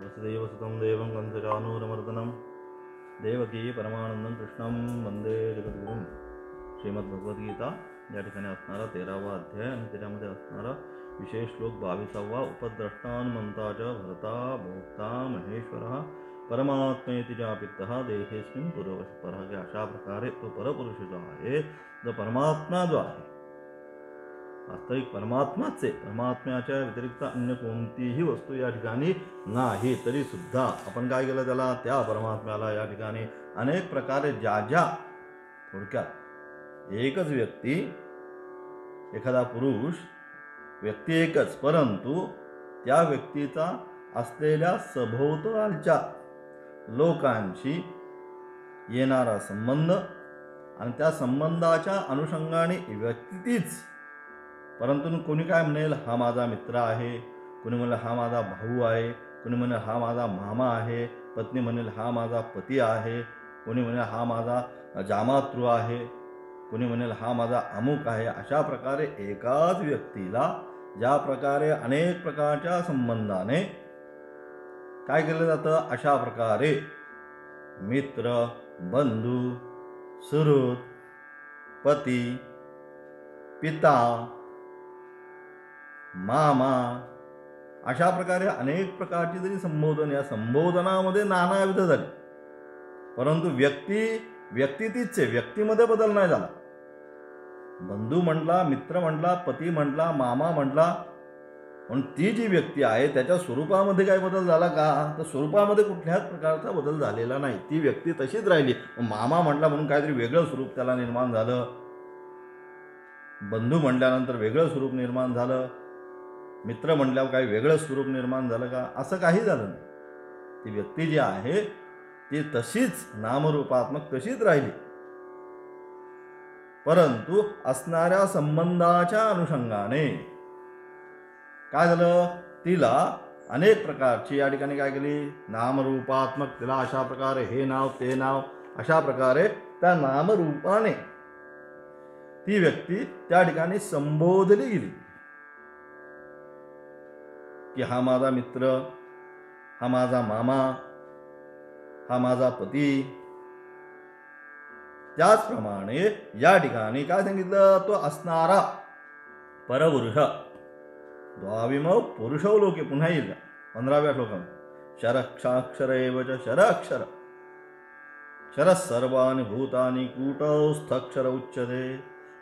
वसुदेवसुतं देवं कंसचानूरमर्दनं देवकी परमानंदं कृष्णं वंदे जगद्गुरुं. श्रीमद्भगवद्गीता या ठिकाणी असणारा 13वा अध्याय आणि त्याच्यामध्ये असणारा विशेष श्लोक 22वा. उपद्रष्टानुमंताच भरता भोक्ता महेश्वरः परमात्मेति जापितः देहेस्मिन् पुरुषपरः. की अशा प्रकारे तो परपुरुष जो आहे, जो परमात्मा जो आहे, वास्तविक परमात्माच आहे, परमात्म्याच्या व्यतिरिक्त अन्य कोणतीही वस्तू या ठिकाणी नाही. तरी सुद्धा आपण काय केलं, त्याला त्या परमात्म्याला या ठिकाणी अनेक प्रकारे ज्या थोडक्यात एकच व्यक्ती, एखादा पुरुष व्यक्ती एकच, परंतु त्या व्यक्तीचा असलेल्या सभोवतालच्या लोकांशी येणारा संबंध आणि त्या संबंधाच्या अनुषंगाने व्यक्ती तीच, परंतु कोणी काय म्हणेल, हा माझा मित्र आहे, कोणी म्हणेल हा माझा भाऊ आहे, कोणी म्हणेल हा माझा मामा आहे, पत्नी म्हणेल हा माझा पती आहे, कोणी म्हणेल हा माझा जामातृ आहे, कोणी म्हणेल हा माझा अमुक आहे. अशा प्रकारे एकाच व्यक्तीला ज्या प्रकारे अनेक प्रकारच्या संबंधाने काय केलं जातं, अशा प्रकारे मित्र, बंधू, सुहृद, पती, पिता, मामा, अशा प्रकारे अनेक प्रकारची जरी संबोधन, या संबोधनामध्ये नानाविध झाली, परंतु व्यक्ती तीच आहे, व्यक्तीमध्ये बदल नाही झाला. बंधू म्हटला, मित्र म्हटला, पती म्हटला, मामा म्हटला, पण ती जी व्यक्ती आहे त्याच्या स्वरूपामध्ये काय बदल झाला का, तर स्वरूपामध्ये कुठल्याच प्रकारचा बदल झालेला नाही. ती व्यक्ती तशीच राहिली. मामा म्हटला म्हणून काहीतरी वेगळं स्वरूप त्याला निर्माण झालं, बंधू म्हटल्यानंतर वेगळं स्वरूप निर्माण झालं, मित्र म्हटल्यावर काही वेगळं स्वरूप निर्माण झालं का, असं काही झालं नाही. ती व्यक्ती जी आहे ती तशीच नामरूपात्मक तशीच राहिली, परंतु असणाऱ्या संबंधाच्या अनुषंगाने काय झालं, तिला अनेक प्रकारची या ठिकाणी काय केली, नामरूपात्मक, तिला अशा प्रकारे हे नाव ते नाव, अशा प्रकारे त्या नामरूपाने ती व्यक्ती त्या ठिकाणी संबोधली गेली, की हा माझा मित्र, हा माझा मामा, हा माझा पती. त्याचप्रमाणे या ठिकाणी काय सांगितलं, तो असणारा परपुरुष, द्वाविमौ पुरुषौ लोके, पुन्हा येईल 15व्या श्लोकात, शरक्षाक्षर एव च शरक्षर शर सर्वाणि भूतानि कूटस्थक्षर उच्यते,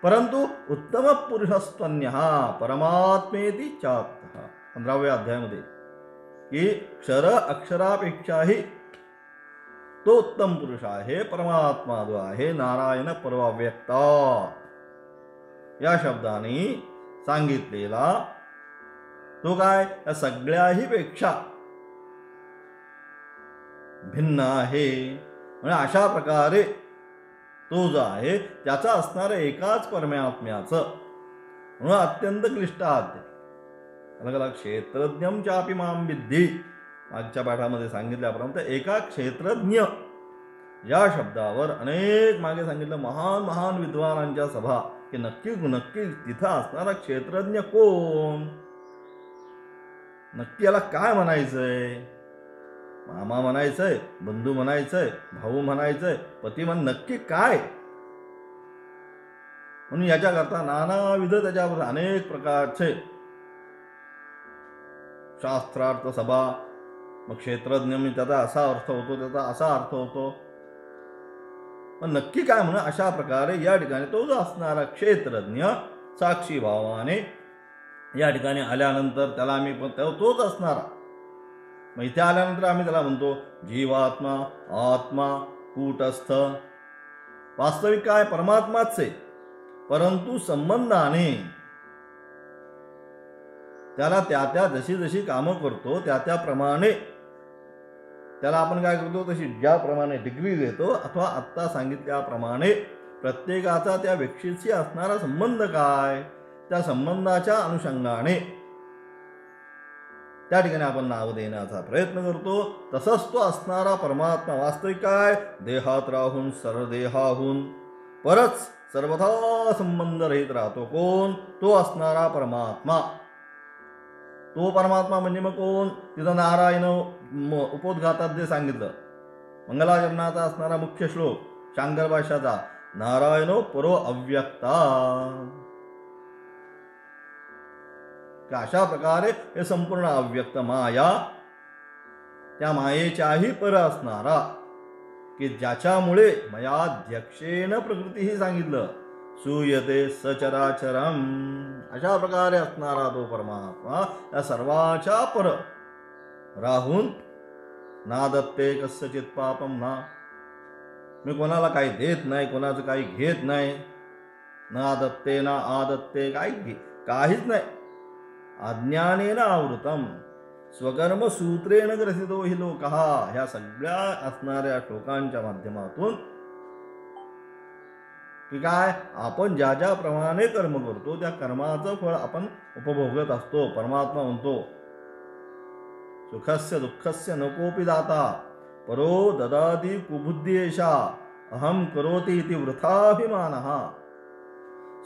परंतु उत्तम पुरुषस्त्वन्यः परमात्मेति चाप्तः. 15व्या अध्यायामध्ये की क्षर अक्षरापेक्षाही तो उत्तम पुरुष आहे, परमात्मा जो आहे, नारायण परमाव्यक्ता या शब्दाने सांगितलेला तो काय, या सगळ्याही पेक्षा भिन्न आहे. म्हणजे अशा प्रकारे तो जो आहे त्याचा असणारं एकाच परमात्म्याचं, म्हणून अत्यंत क्लिष्ट आद्य अलग अलग क्षेत्रज्ञम चापि माम विद्धी, मागच्या पाठामध्ये सांगितल्याप्रमाणे एका क्षेत्रज्ञ या शब्दावर अनेक मागे सांगितलं महान महान विद्वानांच्या सभा, की नक्की नक्की तिथं असणारा क्षेत्रज्ञ कोण, नक्की याला काय म्हणायचंय, मामा म्हणायचंय, बंधू म्हणायचंय, भाऊ म्हणायचंय, पती नक्की काय. म्हणून याच्याकरता नानाविध त्याच्यावर अनेक प्रकारचे शास्त्रार्थ सभा, मग क्षेत्रज्ञ मी त्याचा असा अर्थ होतो, त्याचा असा अर्थ होतो, पण नक्की काय म्हणून अशा प्रकारे या ठिकाणी तो जो असणारा क्षेत्रज्ञ साक्षी भावाने या ठिकाणी आल्यानंतर त्याला आम्ही पण तोच असणारा, मग इथे आल्यानंतर आम्ही त्याला म्हणतो जीवात्मा, आत्मा, कूटस्थ. वास्तविक काय परमात्माच आहे, परंतु संबंधाने त्याला त्या जशी जशी कामं करतो त्याप्रमाणे त्याला आपण काय करतो, तशी ज्याप्रमाणे डिग्री देतो, अथवा आत्ता सांगितल्याप्रमाणे प्रत्येकाचा त्या व्यक्तीशी असणारा संबंध काय, त्या संबंधाच्या अनुषंगाने त्या ठिकाणी आपण नाव देण्याचा प्रयत्न करतो. तसंच तो असणारा परमात्मा वास्तविक काय, देहात राहून सर्वदेहाहून परच सर्वथा संबंध रहित राहतो. कोण, तो असणारा परमात्मा. तो परमात्मा म्हणजे मग कोण? तिथं नारायण उपोद्घातात जे सांगितलं, मंगलाचरणाचा असणारा मुख्य श्लोक शांकर भाष्याचा, नारायणो परो अव्यक्ता. अशा प्रकारे हे संपूर्ण अव्यक्त माया, त्या मायेच्याही पर असणारा, की ज्याच्यामुळे मयाध्यक्षेन प्रकृतीही सांगितलं, सूयते सचराचरम, अशा प्रकारे असणारा तो परमात्मा या सर्वाच्या पर राहून, ना दत्ते कस्यचित पापम ना, मी कोणाला काही देत नाही, कोणाचं काही घेत नाही, ना दत्ते ना आदत्ते, काहीच नाही, अज्ञानेन आवृतम स्वकर्म सूत्रेण ग्रसितो हि लोकः. ह्या सगळ्या असणाऱ्या श्लोकांच्या माध्यमातून की काय, आपण ज्या ज्याप्रमाणे कर्म करतो त्या कर्माचं फळ आपण उपभोगत असतो. परमात्मा म्हणतो, सुखस्य दुःखस्य न कोपी दाता परो ददाति कुबुद्धी एषा अहम करोति इति वृथाभिमानः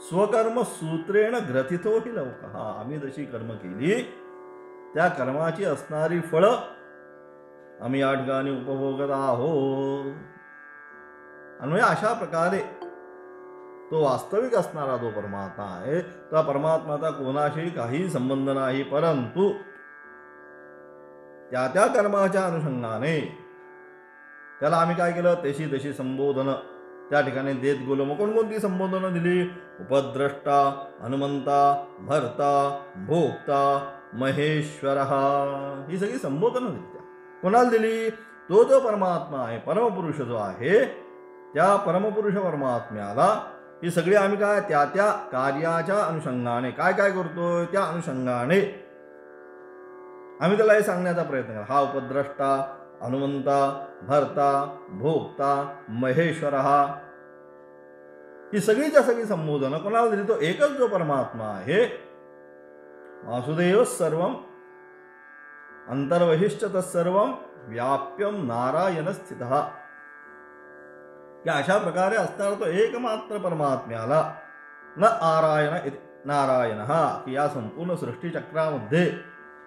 स्वकर्म सूत्रेण ग्रथितो हि लोकः. आम्ही जशी कर्म केली त्या कर्माची असणारी फळं आम्ही या ठिकाणी उपभोगत आहोत. आणि अशा प्रकारे तो वास्तविक असणारा जो परमात्मा आहे, त्या परमात्माचा कोणाशी काही संबंध नाही, परंतु त्या त्या कर्माच्या अनुषंगाने त्याला आम्ही काय केलं, तशी तशी संबोधन त्या ठिकाणी देत गेलो. मग कोणकोणती संबोधनं दिली? उपद्रष्टा, हनुमंता, भर्ता, भोक्ता, महेश्वर, ही सगळी संबोधनं दिली. कोणाला दिली? तो जो परमात्मा आहे, परमपुरुष जो आहे, त्या परमपुरुष परमात्म्याला ही सगळी आम्ही काय, त्या त्या कार्याच्या अनुषंगाने काय काय करतोय त्या अनुषंगाने आम्ही त्याला हे सांगण्याचा प्रयत्न करा. हा उपद्रष्टा, हनुमंता, भर्ता, भोक्ता, महेश्वर, ही सगळीच्या सगळी संबोधनं कोणाला दिली? तो एकच जो परमात्मा आहे, वासुदेव सर्वम अंतर्वहिष्ठ तत्सर्वम व्याप्यम नारायण स्थितः. अशा प्रकारे असणारा तो एकमात्र परमात्म्याला न नारायण की या संपूर्ण सृष्टीचक्रामध्ये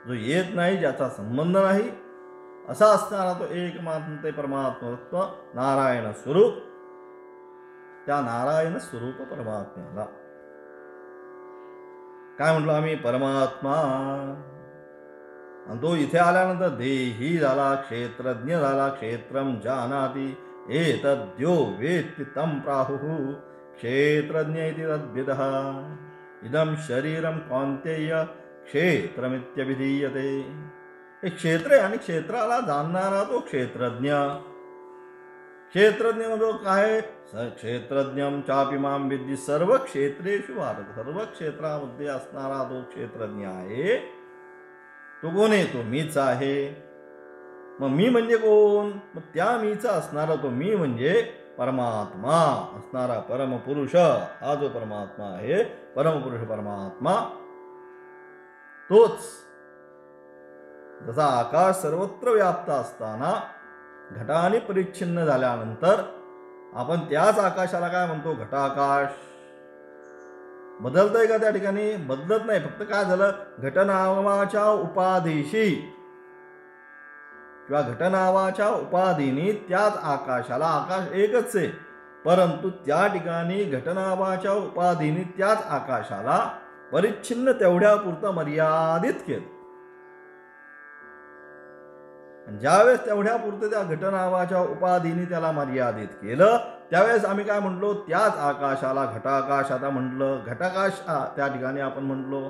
जो येत नाही, ज्याचा संबंध नाही, असा असणारा तो एकमात्र परमात्मा नारायण स्वरूप, त्या नारायण स्वरूप परमात्म्याला काय म्हटलं आम्ही? परमात्मा. आणि तो इथे आल्यानंतर देही झाला, क्षेत्रज्ञ झाला, क्षेत्रम जानाति एतद्यो वेत्ति तं प्राहुः क्षेत्रज्ञ इति तद्विदः इदं शरीरम कौन्तेय क्षेत्रमित्यभिधीयते. हे क्षेत्र आहे आणि क्षेत्राला जाणणारा तो क्षेत्रज्ञ. क्षेत्रज्ञ म्हणजे काय? क्षेत्रज्ञम चापि मां विद्धि सर्व क्षेत्रेषु भारत. सर्व क्षेत्रामध्ये असणारा तो क्षेत्रज्ञ आहे. तो कोण आहे? तो मीच आहे. मग मी म्हणजे कोण? मग त्या मीचा असणारा तो मी म्हणजे परमात्मा असणारा परमपुरुष. हा जो परमात्मा आहे, परमपुरुष परमात्मा, तोच जसा आकाश सर्वत्र व्याप्त असताना घटाने परिच्छिन्न झाल्यानंतर आपण त्याच आकाशाला काय म्हणतो? घटाकाश. बदलतंय का त्या ठिकाणी? बदलत नाही. फक्त काय झालं? घटनावाच्या उपाधीशी किंवा घटनावाच्या उपाधीने त्याच आकाशाला, आकाश एकच आहे, परंतु त्या ठिकाणी घटनावाच्या उपाधीने त्याच आकाशाला परिच्छिन्न तेवढ्या पुरतं मर्यादित केलं. ज्यावेळेस तेवढ्या पुरतं त्या घटनावाच्या उपाधीने त्याला मर्यादित केलं, त्यावेळेस आम्ही काय म्हटलो? त्याच आकाशाला घटाकाश आता म्हटलं. घटाकाश त्या ठिकाणी आपण म्हटलो.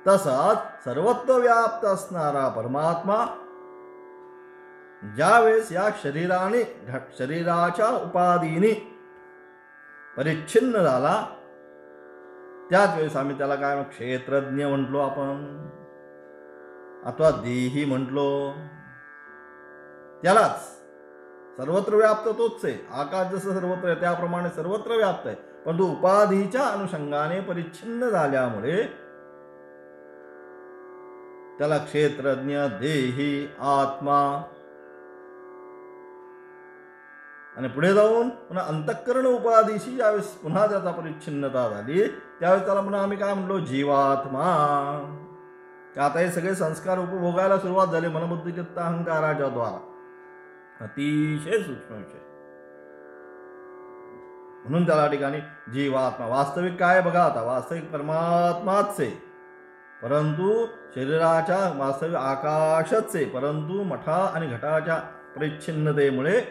तसाच सर्वत्र व्याप्त असणारा परमात्मा ज्यावेळेस या शरीराच्या उपाधीने परिच्छिन्न झाला, त्याच वेळेस आम्ही त्याला काय क्षेत्रज्ञ म्हटलो आपण, अथवा देही म्हटलो. त्यालाच सर्वत्र व्याप्त तोच आहे. आकाश जसं सर्वत्र आहे त्याप्रमाणे सर्वत्र व्याप्त आहे, परंतु उपाधीच्या अनुषंगाने परिच्छिन्न झाल्यामुळे त्याला क्षेत्रज्ञ, देही, आत्मा, आणि पुढे जाऊन पुन्हा अंतःकरण उपाधीशी ज्यावेळेस पुन्हा त्याचा परिच्छिन्नता झाली, त्यावेळेस त्याला पुन्हा आम्ही काय म्हणलो? जीवात्मा. की आता हे सगळे संस्कार उपभोगायला सुरुवात झाली मनबुद्धी चित्त अहंकाराच्या द्वारा. अतिशय सूक्ष्म विषय. म्हणून त्याला ठिकाणी जीवात्मा वास्तविक काय बघा, आता वास्तविक परमात्माच आहे, परंतु शरीराच्या वास्तविक आकाशच आहे, परंतु मठा आणि घटाच्या परिच्छिन्नतेमुळे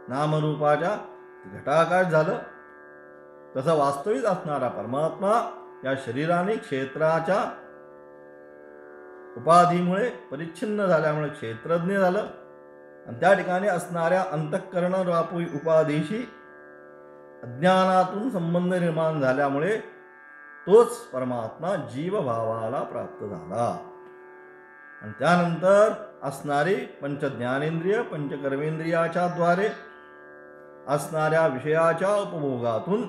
नामरूपाच्या घटाकाश झालं. तसं वास्तविक असणारा परमात्मा या शरीराने क्षेत्राच्या उपाधीमुळे परिच्छिन्न झाल्यामुळे क्षेत्रज्ञ झालं, आणि त्या ठिकाणी असणाऱ्या अंतःकरण रूपी उपाधीशी अज्ञानातून संबंध निर्माण झाल्यामुळे तोच परमात्मा जीवभावाला प्राप्त झाला. आणि त्यानंतर असणारी पंचज्ञानेंद्रिय पंचकर्मेंद्रियाच्या द्वारे असणाऱ्या विषयाच्या उपभोगातून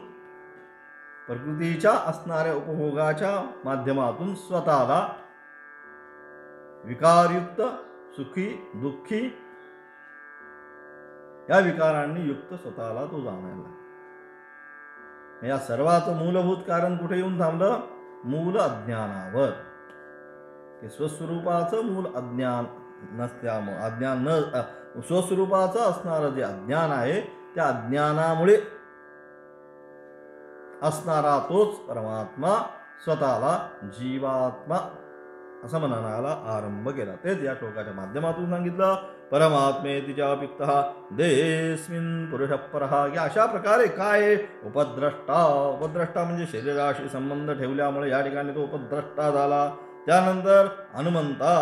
प्रकृतीच्या असणाऱ्या उपभोगाच्या माध्यमातून स्वतःला विकारयुक्त सुखी दुःखी या विकारांनी युक्त स्वतःला तो जाणायला. या सर्वाचं मूलभूत कारण कुठे येऊन थांबलं? मूल अज्ञानावर. ते स्वस्वरूपाचं मूल अज्ञान नसल्यामुळे अज्ञान न स्वस्वरूपाचं असणारं जे अज्ञान आहे त्या अज्ञानामुळे असणारा तोच परमात्मा स्वतःला जीवात्मा असं म्हणायला आरंभ केला. तेच या श्लोकाच्या माध्यमातून सांगितलं. परमात्मे तिच्या पिक्त देस्मिन पुरुष परः. या अशा प्रकारे काय उपद्रष्टा. उपद्रष्टा म्हणजे शरीराशी संबंध ठेवल्यामुळे या ठिकाणी तो उपद्रष्टा झाला. त्यानंतर हनुमंता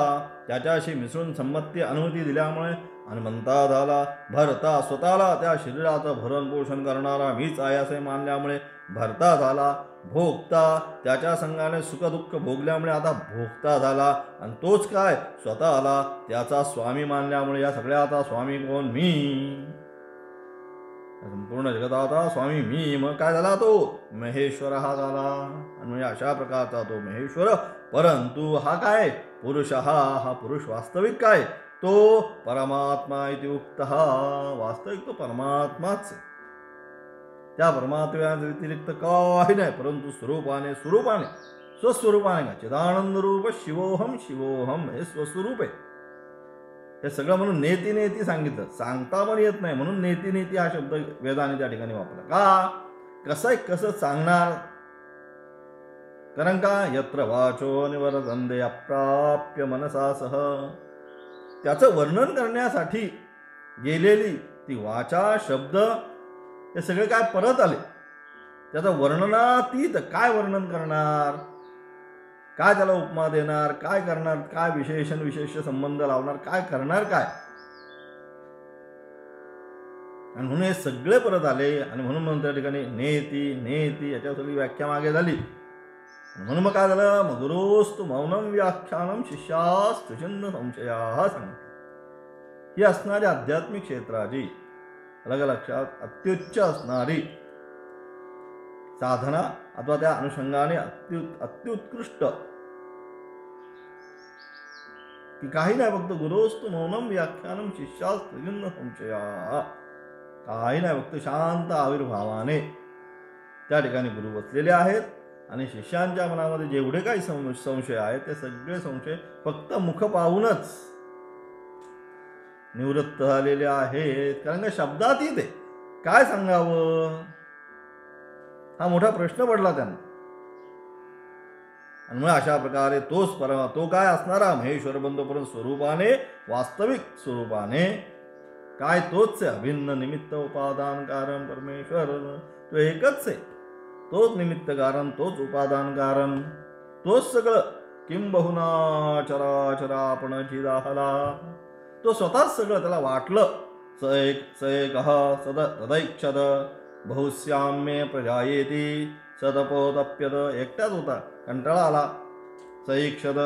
त्याच्याशी मिसळून संमती अनुमती दिल्यामुळे हनुमंता झाला. भरता स्वतःला त्या शरीराचं भरण पोषण करणारा मीच आहे असे मानल्यामुळे भरता झाला. भोगता त्याच्या संघाने सुखदुःख भोगल्यामुळे आता भोगता झाला. आणि तोच काय स्वतःला त्याचा स्वामी मानल्यामुळे या सगळ्याचा स्वामी कोण? मी. संपूर्ण जगताचा स्वामी मी. मग काय झाला? तो महेश्वर हा झाला. आणि म्हणजे अशा प्रकारचा तो महेश्वर. परंतु हा काय पुरुष हा पुरुष वास्तविक काय तो परमात्मा इति उक्त. वास्तविक तो परमात्माच. त्या परमात्म्या व्यतिरिक्त काही नाही, परंतु स्वरूपाने स्वस्वरूपाने का चिदानंद रूप शिवोहम शिवोहम हे स्वस्वरूप आहे. हे सगळं म्हणून नेती नेती सांगितलं. सांगता पण येत नाही म्हणून नेती नेती हा शब्द वेदाने त्या ठिकाणी वापरला. का कसं सांगणार? कारण का यत्र वाचो निवर्तन्ते अप्राप्य मनसा सह. त्याचं वर्णन करण्यासाठी गेलेली ती वाचा शब्द हे सगळे काय परत आले. त्याचं वर्णनातीत काय वर्णन करणार? काय त्याला उपमा देणार? काय करणार? काय विशेषण विशेष संबंध लावणार? काय करणार? काय? आणि म्हणून हे सगळे परत आले. आणि म्हणून त्या ठिकाणी नेती नेती याच्या सगळी व्याख्या मागे झाली. म्हणून मग काय झालं? मग गुरुस्तु मौनम व्याख्यानम शिष्यास्तु छिन्न संशया सांगते. ही असणारी आध्यात्मिक क्षेत्राची अलग लक्षात अत्युच्च असणारी साधना अथवा त्या अनुषंगाने अत्युत्कृष्ट की काही नाही फक्त गुरुस्तु मौनम व्याख्यानम शिष्यास्तु छिन्न संशया. काही नाही फक्त शांत आविर्भावाने त्या ठिकाणी गुरु बसलेले आहेत आणि शिष्यांच्या मनामध्ये जेवढे काही संशय आहेत ते सगळे संशय फक्त मुख पाहूनच निवृत्त झालेले आहेत. कारण का शब्दातीत आहे. काय सांगावं हा मोठा प्रश्न पडला त्यांना. आणि मग अशा प्रकारे तो काय असणारा महेश्वर बंधुपर्यंत स्वरूपाने वास्तविक स्वरूपाने काय तोच आहे. अभिन्न निमित्त उपादान कारण परमेश्वर तो एकच आहे. तोच निमित्त कारण तोच उपादान कारण तोच सगळं. किंबहुना चराचरापण चिदाहला. तो स्वतःच सगळं त्याला वाटलं. स एक सदैक्षद बहुश्याम्ये प्रजायेती सदपोतप्यत. एकटाच होता कंटाळा आला. सैक्षद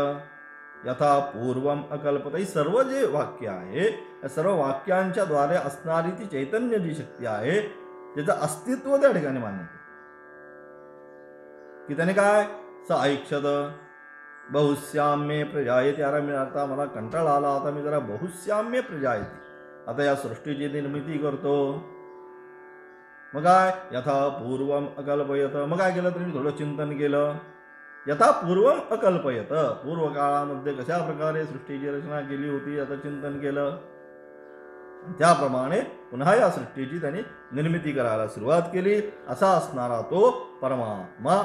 यथा पूर्वम अकल्पत. ही सर्व जे वाक्य आहे या सर्व वाक्यांच्या द्वारे असणारी ती चैतन्य जी शक्ती आहे त्याचं अस्तित्व त्या ठिकाणी मान्य की त्याने काय स ऐक्षद बहुश्याम्ये प्रजायते. आता मला कंटाळा आला. आता मी जरा बहुश्याम्ये प्रजायते आता या सृष्टीची निर्मिती करतो. मग काय यथा पूर्वम अकल्पयत. मग काय केलं? तुम्ही थोडं चिंतन केलं. यथा पूर्वम अकल्पयत, पूर्व काळामध्ये कशा प्रकारे सृष्टीची रचना केली होती याचं चिंतन केलं, त्याप्रमाणे पुन्हा या सृष्टीची त्यांनी निर्मिती करायला सुरुवात केली. असा असणारा तो परमात्मा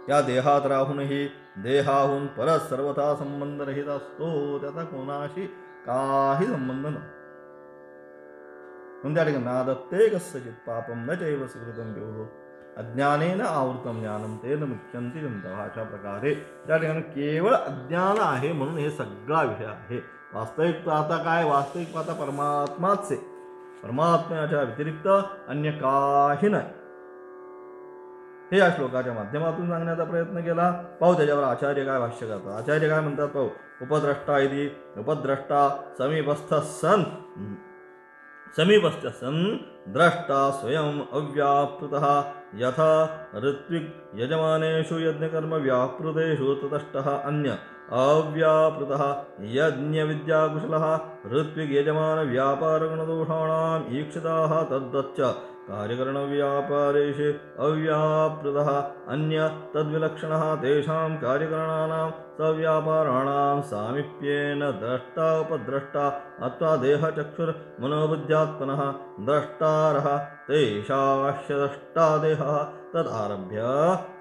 या देहात राहूनही देहाहून परत सर्वथा संबंध रहित असतो. त्याचा कोणाशी काही संबंध नाही. त्या ठिकाणी नादत्ते कस्यचित पापम न चैव सुकृतं विभो अज्ञानेन आवृतम ज्ञानम तेन मुच्यन्ति जन्तवः. अशा प्रकारे त्या ठिकाणी केवळ अज्ञान आहे म्हणून हे सगळा विषय आहे. वास्तविक पाहता काय, वास्तविक पाहता परमात्माच आहे. परमात्म्याच्या व्यतिरिक्त अन्य काही नाही. हे या श्लोकाच्या माध्यमातून सांगण्याचा प्रयत्न केला. पाहू त्याच्यावर आचार्य काय भाष्य करतात. आचार्य काय म्हणतात पाहू. उपद्रष्टा इति उपद्रष्टा समीपस्थ सन द्रष्टा स्वयं अव्यापृतः यथा ऋत्विक यजमानेषु यज्ञकर्म व्यापृतेषु ततष्टः अन्य अव्यापृतः यज्ञ विद्याकुशलः ऋत्विक यजमान व्यापारगुणदोषाणाम् ईक्षिताः तद्दच्च कार्यकरणव्यापारेषु अव्यापृतः अन्य तद्विलक्षणः तेषां कार्यकरणानां सव्यापाराणां सामीप्येन द्रष्टा उपद्रष्टा अथवा देहचक्षुर्मनोबुद्ध्यात्मनः द्रष्टारः तेषाश्च देहः तदारभ्य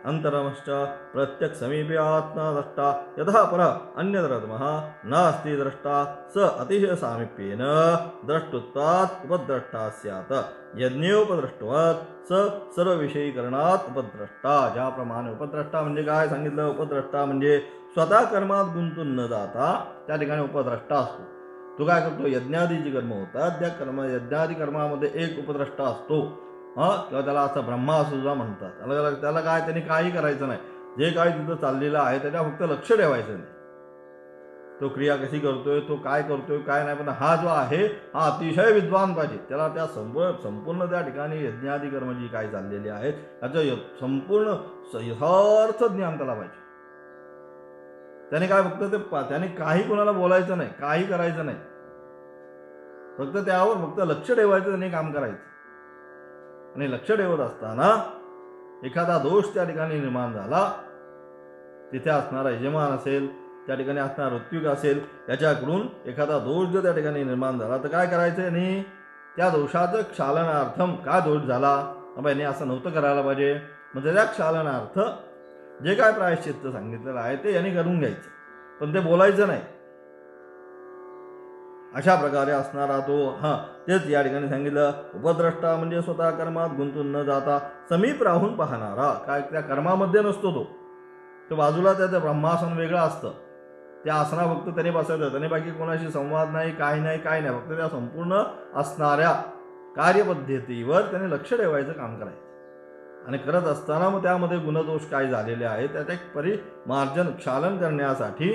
अंतरमश्च प्रत्यक् समीपे आत्मा द्रष्टा यतः पर अन्यतरतमः नास्ति द्रष्टा स अतिशय सामीप्येन द्रष्टुत्वात् उपद्रष्टा स्यात्. यज्ञोपद्रष्टवात् स सर्वविषयीकरणात् उपद्रष्टा. ज्याप्रमाणे उपद्रष्टा म्हणजे काय सांगितलं. उपद्रष्टा म्हणजे स्वतः कर्मात गुंतून न जाता त्या ठिकाणी उपद्रष्टा असतो. तो काय करतो. यज्ञादीची कर्म होतात. त्या यज्ञादी कर्मामध्ये एक उपद्रष्टा असतो. किंवा त्याला असं ब्रह्मा सुद्धा म्हणतात. त्याला काय त्यांनी काही करायचं नाही. जे काही तिथं चाललेलं आहे त्याच्या फक्त लक्ष ठेवायचं नाही. तो क्रिया कशी करतोय, तो काय करतोय, काय नाही. पण हा जो आहे हा अतिशय विद्वान पाहिजे. त्याला त्या संपूर्ण त्या ठिकाणी यज्ञादी कर्म जी काही चाललेली आहेत त्याचं संपूर्ण यथार्थ ज्ञान त्याला पाहिजे. त्याने काय फक्त त्याने काही कोणाला बोलायचं नाही, काही करायचं नाही. फक्त त्यावर फक्त लक्ष ठेवायचं, त्याने काम करायचं. आणि लक्ष ठेवत असताना एखादा दोष त्या ठिकाणी निर्माण झाला, तिथे असणारा यजमान असेल, त्या ठिकाणी असणारा ऋत्विक असेल, त्याच्याकडून एखादा दोष जर त्या ठिकाणी निर्माण झाला तर काय करायचं. आणि त्या दोषाचं क्षालनार्थम काय दोष झाला, बाबा याने असं नव्हतं करायला पाहिजे, मग त्याच्या क्षालनार्थ जे काय प्रायश्चित्त सांगितलेलं आहे ते याने करून घ्यायचं, पण ते बोलायचं नाही. अशा प्रकारे असणारा तो तेच या ठिकाणी सांगितलं. उपद्रष्टा म्हणजे स्वतः कर्मात गुंतून न जाता समीप राहून पाहणारा. काय त्या कर्मामध्ये नसतो तो बाजूला त्याचं ब्रह्मासन वेगळं असतं. त्या आसना फक्त त्याने बसायचं, त्याने बाकी कोणाशी संवाद नाही, काही नाही, काय नाही. फक्त त्या संपूर्ण असणाऱ्या कार्यपद्धतीवर त्याने लक्ष ठेवायचं, काम करायचं. आणि करत असताना मग त्यामध्ये गुणदोष काय झालेले आहेत त्याचे परिमार्जन क्षालन करण्यासाठी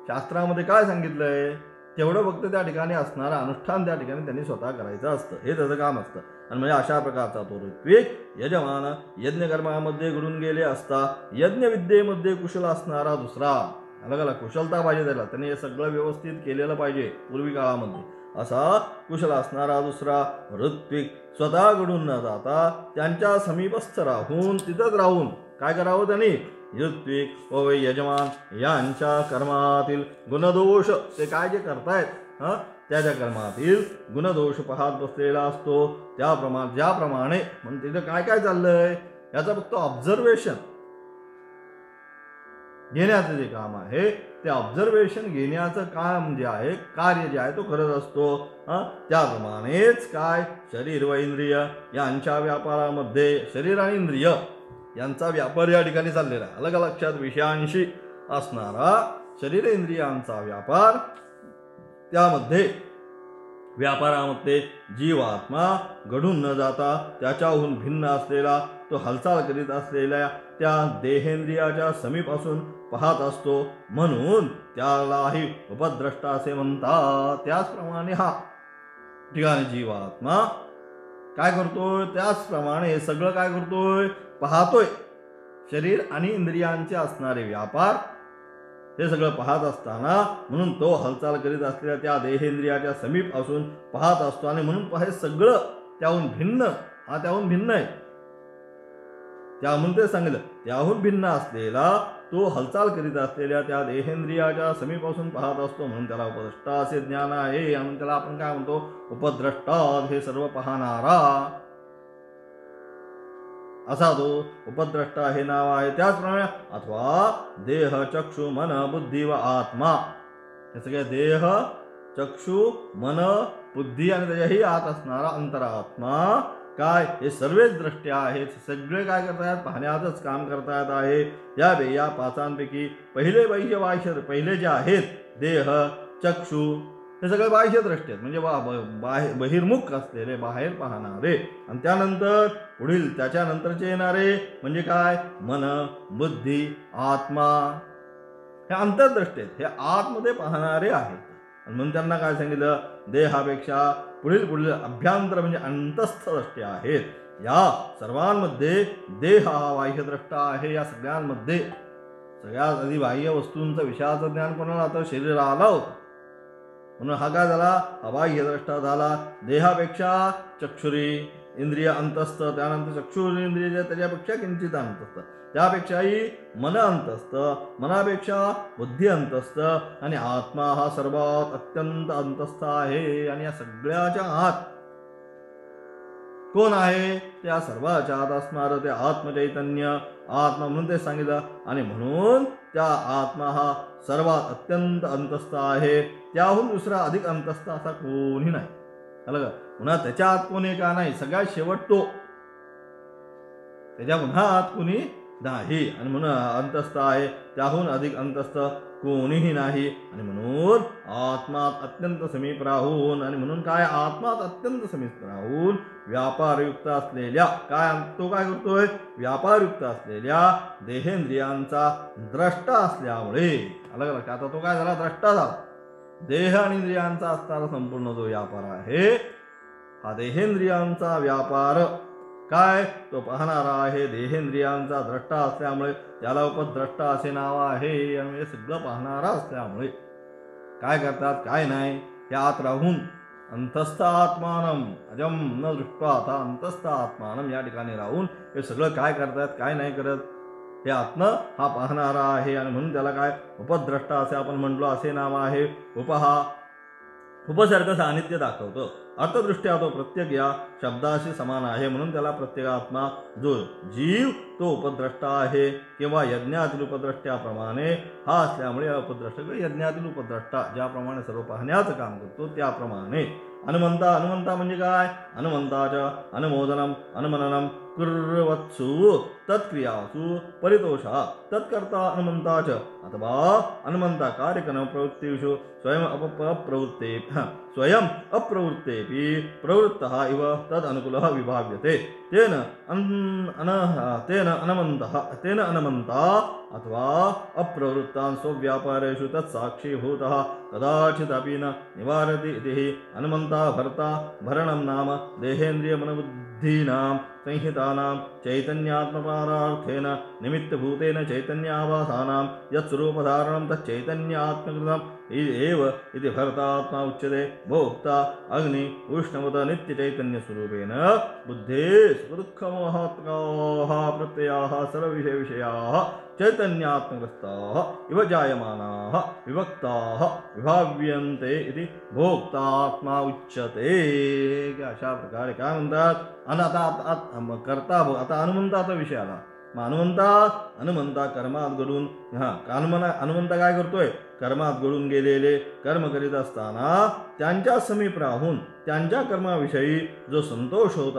शास्त्रामध्ये काय सांगितलंय तेवढं फक्त त्या ठिकाणी असणारं अनुष्ठान त्या ठिकाणी त्यांनी स्वतः करायचं असतं. हे त्याचं काम असतं. आणि म्हणजे अशा प्रकारचा तो ऋत्विक यजमान यज्ञकर्मामध्ये घडून गेले असता यज्ञविद्येमध्ये कुशल असणारा दुसरा, अलग कुशलता पाहिजे त्याला, त्यांनी हे सगळं व्यवस्थित केलेलं पाहिजे पूर्वी काळामध्ये. असा कुशल असणारा दुसरा ऋत्विक स्वतः घडून न जाता त्यांच्या समीपस्थ राहून तिथंच राहून काय करावं त्यांनी. ऋत्विक व यजमान यांच्या कर्मातील गुणदोष ते काय जे करतायत त्याच्या कर्मातील गुणदोष पाहत बसलेला असतो. ज्याप्रमाणे म्हणजे तिथं काय काय चाललंय याचं फक्त ऑब्झर्वेशन घेण्याचं जे काम आहे ते ऑब्झर्वेशन घेण्याचं काम जे आहे, कार्य जे आहे तो करत असतो. त्याप्रमाणेच काय शरीर व इंद्रिय यांच्या व्यापारामध्ये शरीर आणि इंद्रिय यांचा व्यापार या ठिकाणी चाललेला आहे. अलग लक्षात विषयांशी असणारा शरीर इंद्रियांचा व्यापार, त्यामध्ये व्यापारामध्ये जीवात्मा घडून न जाता त्याच्याहून भिन्न असलेला तो हालचाल करीत असलेल्या त्या देहेंद्रियाच्या समीप असून पाहत असतो, म्हणून त्यालाही उपद्रष्टा असे म्हणतात. त्याचप्रमाणे हा ठिकाणी जीवात्मा काय करतोय, त्याचप्रमाणे सगळं काय करतोय, पाहतोय. शरीर आणि इंद्रियांचे असणारे व्यापार हे सगळं पाहत असताना म्हणून तो हालचाल करीत असलेल्या त्या देहेंद्रियाच्या समीप असून पाहत असतो. आणि म्हणून हे सगळं त्याहून भिन्न, त्याहून भिन्न आहे. त्याहून ते सांगितलं, त्याहून भिन्न असलेला तो हालचाल करीत असलेल्या त्या देहेंद्रियाच्या समीपासून पाहत असतो, म्हणून त्याला उपद्रष्टा असे ज्ञान आहे. म्हणून त्याला आपण काय म्हणतो, उपद्रष्टा, हे सर्व पाहणारा असा तो उपद्रष्टा हे नाव आहे. त्याचप्रमाणे अथवा देह, चक्षु, मन, बुद्धी व आत्मा, हे सगळे देह, चक्षु, मन, बुद्धी आणि त्याच्याही आत असणारा अंतरात्मा, काय हे सर्वच द्रष्ट्या आहेत. सगळे काय करतायत, पाहण्याचंच काम करतायत आहे. या पाचांपैकी पहिले पहिले जे आहेत देह, चक्षु, हे सगळे बाह्य द्रष्टे आहेत, म्हणजे बहिर्मुख असलेले, बाहेर पाहणारे. आणि त्यानंतर पुढील त्याच्यानंतरचे येणारे म्हणजे काय, मन, बुद्धी, आत्मा, हे अंतर्द्रष्टे आहेत, हे आतमध्ये पाहणारे आहेत. आणि म्हणून त्यांना काय सांगितलं, देहापेक्षा पुढील अभ्यंतर म्हणजे अंतस्थ द्रष्टे आहेत. या सर्वांमध्ये देह हा बाह्यद्रष्टा आहे. या सगळ्यांमध्ये सगळ्यात आधी बाह्य वस्तूंचं विषयाचं ज्ञान कोणाला आता शरीराला होतं, म्हणून हा काय झाला, हा बाह्यद्रष्टा झाला. देहापेक्षा चक्षुरी इंद्रिय अंतस्थ, त्यानंतर चक्षुरी इंद्रिय त्याच्यापेक्षा किंचित अंतस्थ, त्यापेक्षाही मन अंतस्थ, मनापेक्षा बुद्धी अंतस्थ, आणि आत्मा हा सर्वात अत्यंत अंतस्थ आहे. आणि या सगळ्याच्या आत कोण आहे, त्या सर्वाच्या आत असणार ते आत्मचैतन्य, आत्मा, म्हणून ते सांगितलं. आणि म्हणून त्या आत्मा हा सर्वात अत्यंत अंतस्थ आहे. त्याहून दुसरा अधिक अंतस्थ असा कोणी नाही. आलं का, पुन्हा त्याच्या आत कोणी का नाही, सगळ्यात शेवट तो, त्याच्या पुन्हा आत कोणी नाही. आणि म्हणून अंतस्थ आहे, त्याहून अधिक अंतस्थ कोणीही नाही. आणि म्हणून आत्मात अत्यंत समीप राहून, आणि म्हणून काय, आत्मात अत्यंत समीप राहून व्यापारयुक्त असलेल्या, काय तो काय करतोय, व्यापारयुक्त असलेल्या देहेंद्रियांचा द्रष्टा असल्यामुळे, अलग लक्षात, आता तो काय झाला, द्रष्टा झाला. देह आणि इंद्रियांचा असणारा संपूर्ण जो व्यापार आहे, हा देहेंद्रियांचा व्यापार काय, तो पाहणारा आहे. देहेंद्रियांचा द्रष्टा असल्यामुळे त्याला उपद्रष्टा असे नाव आहे. आणि सगळं पाहणारा असल्यामुळे काय करतात, काय नाही, हे आत राहून अंतस्थ आत्मानम अजम न दृष्टा, आता अंतस्थ आत्मानम या ठिकाणी राहून हे सगळं काय करतात, काय नाही करत, हे आत्मा हा पाहणारा आहे. आणि म्हणून त्याला काय, उपद्रष्टा असे आपण म्हटलो, असे नाव आहे. उपसारखं सान्निध्य दाखवतो. अर्थदृष्ट्या तो प्रत्येक या शब्दाशी समान आहे, म्हणून त्याला प्रत्येकात्मा जो जीव तो उपद्रष्टा आहे, किंवा यज्ञातील उपद्रष्ट्याप्रमाणे हा असल्यामुळे उपद्रष्टा, यज्ञातील उपद्रष्टा ज्याप्रमाणे सर्व पाहण्याचं काम करतो त्याप्रमाणे. अनुमंता म्हणजे काय, अनुमंताच्या अनुमोदनम अनुमननम कुर्वत्सु तत्क्रियासु परितोषा तत्कर्ता अनुमंताच, अथवा अनुमंता कार्यक्रम प्रवृत्तिषु स्वयं अप्रवृत्तेपि प्रवृत्तः इव तद अनुकूलः विभाव्यते. तेन अनमन्ता अथवा अप्रवृत्तान् स्वव्यापारेषु तत्साक्षीभूतः कदाचिदपि न निवारति इति अनुमन्ता भर्ता भरणं नाम देहेन्द्रियमनोबुद्धीनां संहितानां चैतन्यात्मपारार्थेन निमित्तभूतेन चैतन्याभासानां यत्स्वरूपधारणं तच्चैतन्यात्मकृतम् एव इति भर्तात्मा उच्यते. भोक्ता अग्नि उष्णवत नित्यचैतन्यस्वरूपेण बुद्धे सुखदुःखमोहात्मकाः प्रत्ययाः सर्वविषयविषयाः चैतन्यात्मग्रस्ताः इव जायमानाः विभक्ताः विभाव्यन्ते इति भोक्तात्मा उच्यते. अशा प्रकारे काय म्हणतात, आणि आता आता हनुमंताचा विषय आला. मग हनुमंता कर्मात घडून, हनुमंता काय करतोय, कर्मात घडून गेलेले कर्म करीत असताना त्यांच्या समीप राहून त्यांच्या कर्माविषयी जो संतोष होत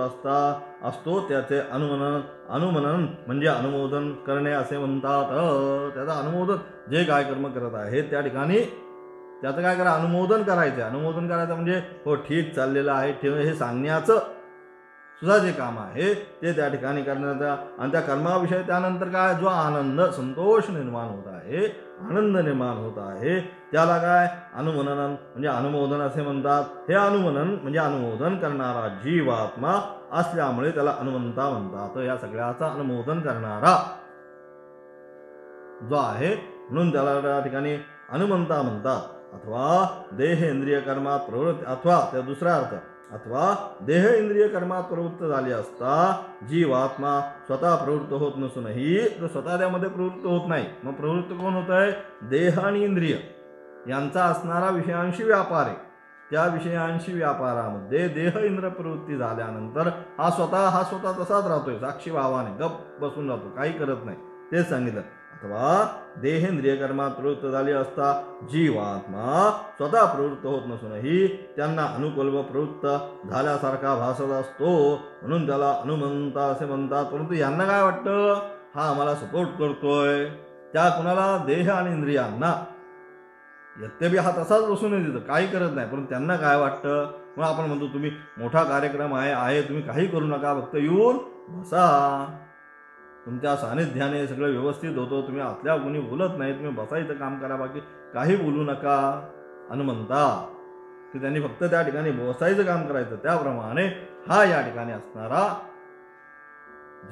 असतो त्याचे अनुमनन म्हणजे अनुमोदन करणे असे म्हणतात. त्याचा अनुमोदन, जे काय कर्म करत आहे त्या ठिकाणी त्याचं काय करा, अनुमोदन करायचं. अनुमोदन करायचं म्हणजे हो ठीक चाललेलं आहे, हे सांगण्याचं सुद्धा जे काम आहे ते त्या ठिकाणी करण्याचा. आणि त्या कर्माविषयी त्यानंतर काय, जो आनंद संतोष निर्माण होत आहे, आनंद निर्माण होत आहे, त्याला काय अनुमनन म्हणजे अनुमोदन असे म्हणतात. हे अनुमनन म्हणजे अनुमोदन करणारा जीवात्मा असल्यामुळे त्याला अनुमंता म्हणतात. या सगळ्याचा अनुमोदन करणारा जो आहे म्हणून त्याला त्या ठिकाणी अनुमंता म्हणतात. अथवा देह इंद्रिय कर्मात प्रवृत्ती, अथवा त्या दुसरा अर्थ अथवा देह इंद्रिय कर्मात प्रवृत्त झाले असता जीवात्मा स्वतः प्रवृत्त होत नसूनही तो स्वतः त्यामध्ये प्रवृत्त होत नाही. मग प्रवृत्त कोण होत आहे? देह आणि इंद्रिय यांचा असणारा विषयांशी व्यापार आहे. त्या विषयांशी व्यापारामध्ये देह इंद्र प्रवृत्ती झाल्यानंतर हा स्वतः तसाच राहतोय, साक्षी भावाने गप बसून राहतो, काही करत नाही. तेच सांगितलं. अथवा देहेंद्रिय कर्मात प्रवृत्त झाले असता जीवात्मा स्वतः प्रवृत्त होत नसूनही त्यांना अनुकूल व प्रवृत्त झाल्यासारखा भासत असतो, म्हणून त्याला अनुमंता असे म्हणतात. परंतु यांना काय वाटतं? हा आम्हाला सपोर्ट करतोय. त्या कुणाला? देह आणि इंद्रियांना. यद्यपि हा तसाच बसून तिथं काही करत नाही, परंतु त्यांना काय वाटतं? मग आपण म्हणतो तुम्ही मोठा कार्यक्रम आहे, तुम्ही काही करू नका, फक्त येऊन बसा, तुमच्या सानिध्याने सगळं व्यवस्थित होतं, तुम्ही आतल्या कोणी बोलत नाही, तुम्ही बसायचं काम करा, बाकी काही बोलू नका. अनुमंता की त्यांनी फक्त त्या ठिकाणी बसायचं काम करायचं. त्याप्रमाणे हा या ठिकाणी असणारा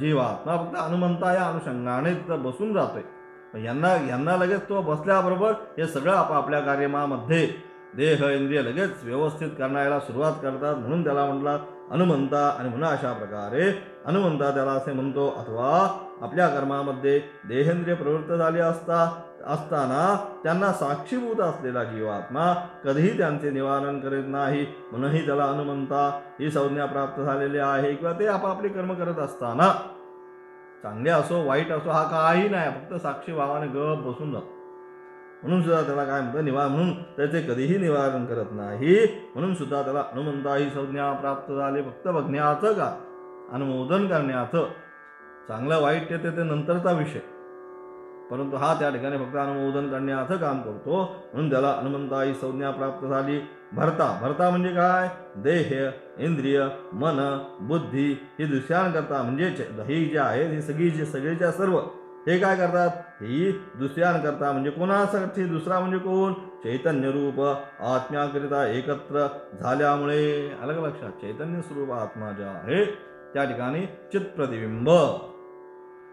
जीवात्मा फक्त अनुमंता या अनुषंगाने तिथं बसून जातोय. यांना लगेच तो बसल्याबरोबर हे सगळं आपापल्या कार्यक्रमामध्ये देह इंद्रिय लगेच व्यवस्थित करण्याला सुरुवात करतात, म्हणून त्याला म्हटलं अनुमंता. आणि म्हणून अशा प्रकारे अनुमंता त्याला असे म्हणतो. अथवा आपल्या कर्मामध्ये देहेंद्रिय प्रवृत्त झाले असताना त्यांना साक्षीभूत असलेला जीवात्मा कधीही त्यांचे निवारण करीत नाही, म्हणूनही त्याला अनुमंता ही संज्ञा प्राप्त झालेली आहे. किंवा ते आपापले कर्म करत असताना चांगले असो वाईट असो हा काही नाही, फक्त साक्षी भावाने गप बसून जातो, म्हणून सुद्धा त्याला काय म्हणतं म्हणून त्याचे कधीही निवारण करत नाही, म्हणून सुद्धा त्याला अनुमंता ही संज्ञा प्राप्त झाली. फक्त बघण्याचं का अनुमोदन करण्याचं, चांगलं वाईट येते ते नंतरचा विषय, परंतु हा त्या ठिकाणी फक्त अनुमोदन करण्याचं काम करतो, म्हणून त्याला अनुमंता ही संज्ञा प्राप्त झाली. भरता म्हणजे काय? देह इंद्रिय मन बुद्धी ही दुसऱ्यांकरता म्हणजे ही जे आहे ही सगळीच्या सर्व हे काय करतात? ही दुसऱ्यांकरता म्हणजे कोणासाठी? दुसरा म्हणजे कोण? चैतन्य रूप आत्म्याकरिता एकत्र झाल्यामुळे. अलग लक्षात, चैतन्य स्वरूप आत्मा जे आहे त्या ठिकाणी चित्प्रतिबिंब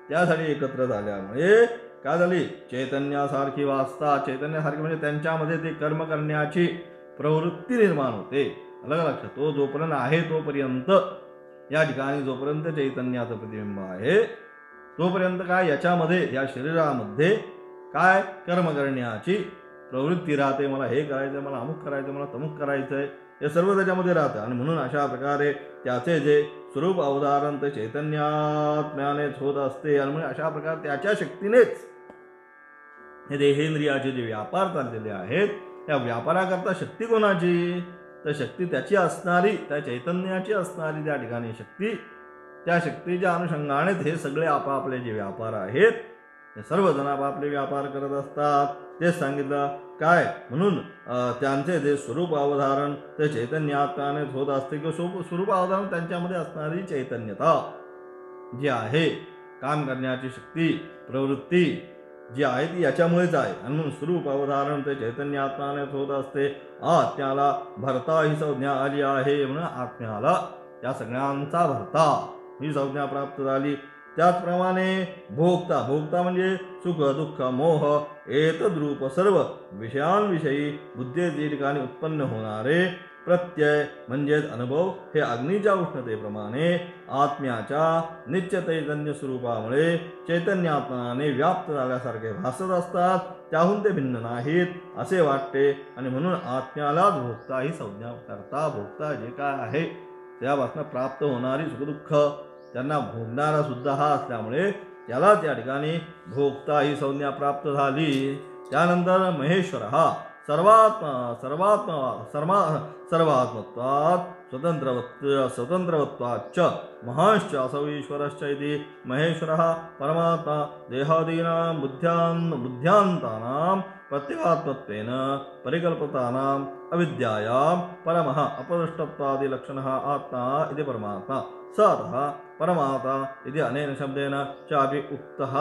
त्यासाठी एकत्र झाल्यामुळे काय झाली? चैतन्यासारखी वाचता, चैतन्यासारखी म्हणजे त्यांच्यामध्ये ते कर्म करण्याची प्रवृत्ती निर्माण होते. अलग लक्षात, तो जोपर्यंत आहे तोपर्यंत या ठिकाणी जोपर्यंत चैतन्याचं प्रतिबिंब आहे तोपर्यंत काय याच्यामध्ये या शरीरामध्ये काय कर्म करण्याची प्रवृत्ती राहते. मला हे करायचं, मला अमुक करायचं, मला तमुक करायचंय, हे सर्व त्याच्यामध्ये राहतं. आणि म्हणून अशा प्रकारे त्याचे जे स्वरूप अवधारण ते चैतन्यात्म्यानेच होत असते. आणि म्हणून अशा प्रकारे त्याच्या शक्तीनेच हे देहेंद्रियाचे जे व्यापार चाललेले आहेत त्या व्यापाराकरता शक्ती कोणाची? तर शक्ती त्याची असणारी, त्या चैतन्याची असणारी त्या ठिकाणी शक्ती, त्या शक्तीच्या अनुषंगाने हे सगळे आपापले जे व्यापार आहेत हे सर्वजण आपापले व्यापार करत असतात. तेच सांगितलं काय? म्हणून त्यांचे जे स्वरूप अवधारण ते चैतन्यात्म्यानेच होत असते, किंवा स्वरूप अवधारण त्यांच्यामध्ये असणारी चैतन्यता जी आहे, काम करण्याची शक्ती प्रवृत्ती जी आहे ती याच्यामुळेच आहे. आणि म्हणून स्वरूप अवधारण ते चैतन्यात्म्यानेच होत असते. आत्म्याला भरता ही संज्ञा आली आहे, म्हणून आत्म्याला त्या सगळ्यांचा भरता ही संज्ञा प्राप्त झाली. त्याचप्रमाणे भोक्ता म्हणजे सुख दुःख मोह एतद्रूप सर्व विषयांविषयी बुद्धीच्या ठिकाणी उत्पन्न होणारे प्रत्यय म्हणजेच अनुभव हे अग्नीच्या उष्णतेप्रमाणे आत्म्याच्या नित्य चैतन्य स्वरूपामुळे चैतन्यात्म्याने व्याप्त झाल्यासारखे भासत असतात, त्याहून ते भिन्न नाहीत असे वाटते. आणि म्हणून आत्म्यालाच भोक्ता ही संज्ञा करता. भोक्ता जे काय आहे त्यापासून प्राप्त होणारी सुखदुःख त्यांना भोगणारा सुद्धा हा असल्यामुळे त्याला त्या ठिकाणी भोक्ता ही संज्ञा प्राप्त झाली. त्यानंतर महेश्वर हा सर्वात्मत्वात् स्वतंत्रवत्वाच्च महाश्च असौ ईश्वरश्च इति महेश्वरः परमात्मा देहादीनां बुद्ध्यांतानां प्रत्यगात्मत्वेन परिकल्पतानां अविद्यायां परमः अपदृष्टत्वादिलक्षणः आत्मा इति परमात्मा. स अतः परमात्मा इति अनेन शब्देन चापि उक्तः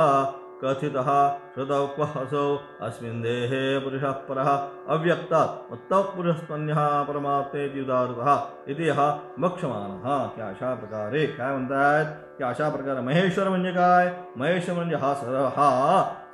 कथितः श्रुतौ क्वः असौ अस्मिन् देहे पुरुषः परः अव्यक्तात् उत्तम पुरुषस्तन्यः परमात्मेति उदाहृतः इति हा वक्ष्यमानः. की अशा प्रकारे काय म्हणतात की अशा प्रकारे महेश्वर म्हणजे काय? महेश्वर म्हणजे हा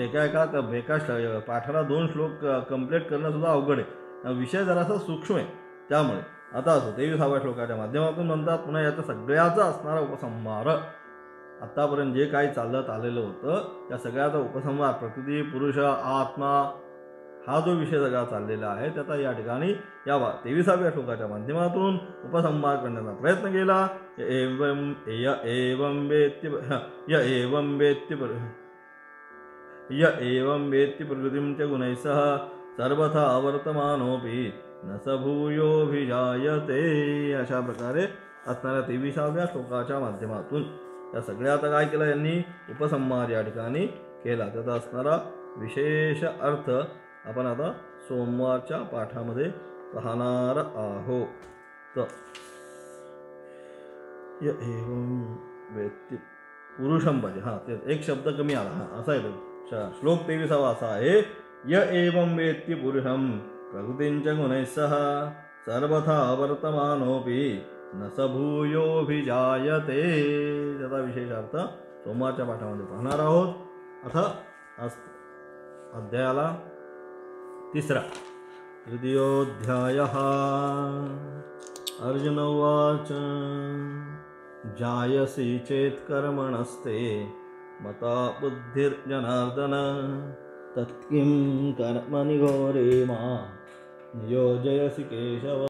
एका पाठाला 2 श्लोक कंप्लीट करणं सुद्धा अवघड आहे. विषय जरासा सूक्ष्म आहे. त्यामुळे आता असो 23व्या श्लोकाच्या माध्यमातून म्हणतात पुन्हा याचा सगळ्याचा असणारा उपसंहार. आतापर्यंत जे काही चालत आलेलं होतं त्या सगळ्याचा उपसंहार, प्रकृती, पुरुष, आत्मा, हा जो विषय सगळा चाललेला आहे त्याचा या ठिकाणी या 23व्या श्लोकाच्या माध्यमातून उपसंहार करण्याचा प्रयत्न केला. य एवं वेत्ति प्रकृतिं च गुणैः सह सर्वथा अवर्तमानोऽपि न स भूयोऽभिजायते. अशा प्रकारे असणाऱ्या 23व्या श्लोकाच्या माध्यमातून या सगळ्याचा काय केलं यांनी उपसंहार या ठिकाणी केला. त्याचा असणारा विशेष अर्थ आपण आता सोमवारच्या पाठामध्ये पाहणार आहोत. तर य एवं वेत्ति पुरुषम पाहिजे, हां ते एक शब्द कमी आला, हां असा आहे श्लोक 23वा असा आहे. य एवं वेत्ति पुरुषम प्रकृतींच गुणैः सह सर्वथा अवर्तमानोऽपि न स भूयोऽभिजायते. त्याचा विशेष अर्थ सोमवारच्या पाठामध्ये पाहणार आहोत. आता अध्यायाला 3रा तृतीयोऽध्यायः. अर्जुन उवाच जायसी चेत् कर्मणस्ते मता बुद्धिर्जनार्दन तत्किं कर्मणि घोरे मां नियोजयसि केशव.